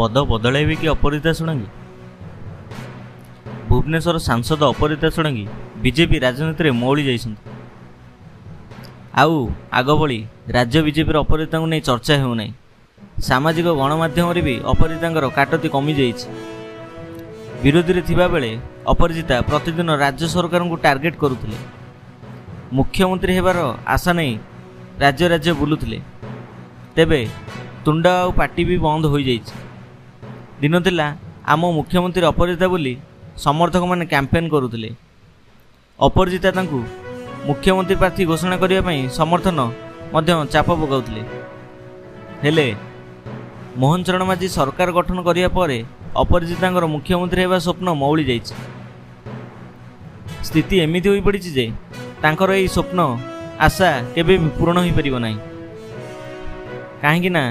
पद बदलैबे कि अपरिता षडंगी। भुवनेश्वर सांसद अपरिता षडंगी बीजेपी राजनीति में मौली जाइछन्ति। आउ आग भली राज्य बीजेपी अपरिता को नहीं चर्चा हो नहीं। सामाजिक गणमाध्यम भी अपरिता काटती कमी जाइछि। विरोधी रे थिबा बेले अपरिजिता प्रतिदिन राज्य सरकार को टार्गेट करुथिले। मुख्यमंत्री हेबार आशा नहीं राज्य राज्य बुलुथिले। तेबे तुंड आ पार्टी भी बंद हो जाइछि। दिन थिला आम मुख्यमंत्री अपरिजिता बोली समर्थक माने कैंपेन करुथिले। अपरिजिता तांकु मुख्यमंत्री प्रार्थी घोषणा करने ପାଇଁ समर्थन मध्य चाप पकाउथिले। हेले मोहन चरण माझी सरकार गठन करिया परे अपरिजितांकर मुख्यमंत्री हेबा स्वप्न मौली जाइछि। स्थिति एमिति होई पड़िछि जे तांकर एई स्वप्न आशा केबे पूर्ण होई परिबो नाही। काहेकि ना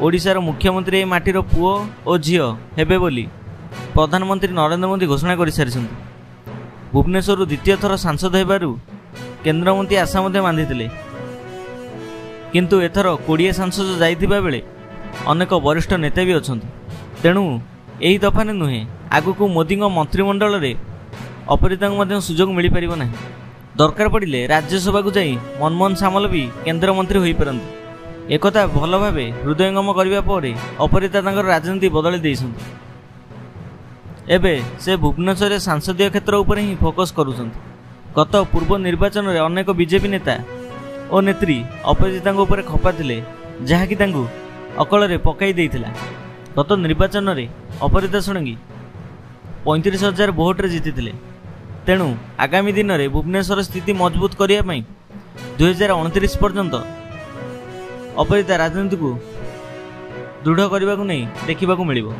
ओडिशार मुख्यमंत्री ए माटीर पुओ और झियो हेबे बोली प्रधानमंत्री नरेंद्र मोदी घोषणा कर सारिछन्ति। भुवनेश्वर द्वितीय थर सांसद हेबारु केंद्रमंत्री आशा मध्य बांधिथिले। किंतु एथर 20 सांसद जाइथिबा बेले अनेक वरिष्ठ नेता भी अछन्ति। तेणु एही दफा ने नुहे आगु मोदी मंत्रिमंडल रे अपरिजिता मध्य सुजोग मिल पारिबो नाही। दरकार पड़िले राज्यसभा को जाई मनमोहन सामल भी केंद्र मंत्री होई परंती। एकता भल भावे हृदयंगम करबा परे अपरिजिता तांकर राजनीति बदली देइछन्ति। एबे से भुवनेश्वर सांसदीय क्षेत्र उपर ही फोकस करुछन्ति। गत पूर्व निर्वाचन रे अनेक बीजेपी नेता और नेत्री अपरिजिता उपर खपा थिले, जहाँकि तांकु अकल रे पकाई देइथिला। गत निर्वाचन रे अपरिजिता षडंगी 35,000 भोट रे जीतिथिले। तेणु आगामी दिन में भुवनेश्वर स्थिति मजबूत करने 2029 पर्यंत अपरिजिता राजनीति को दृढ़ करने को नहीं देखा मिलिबो।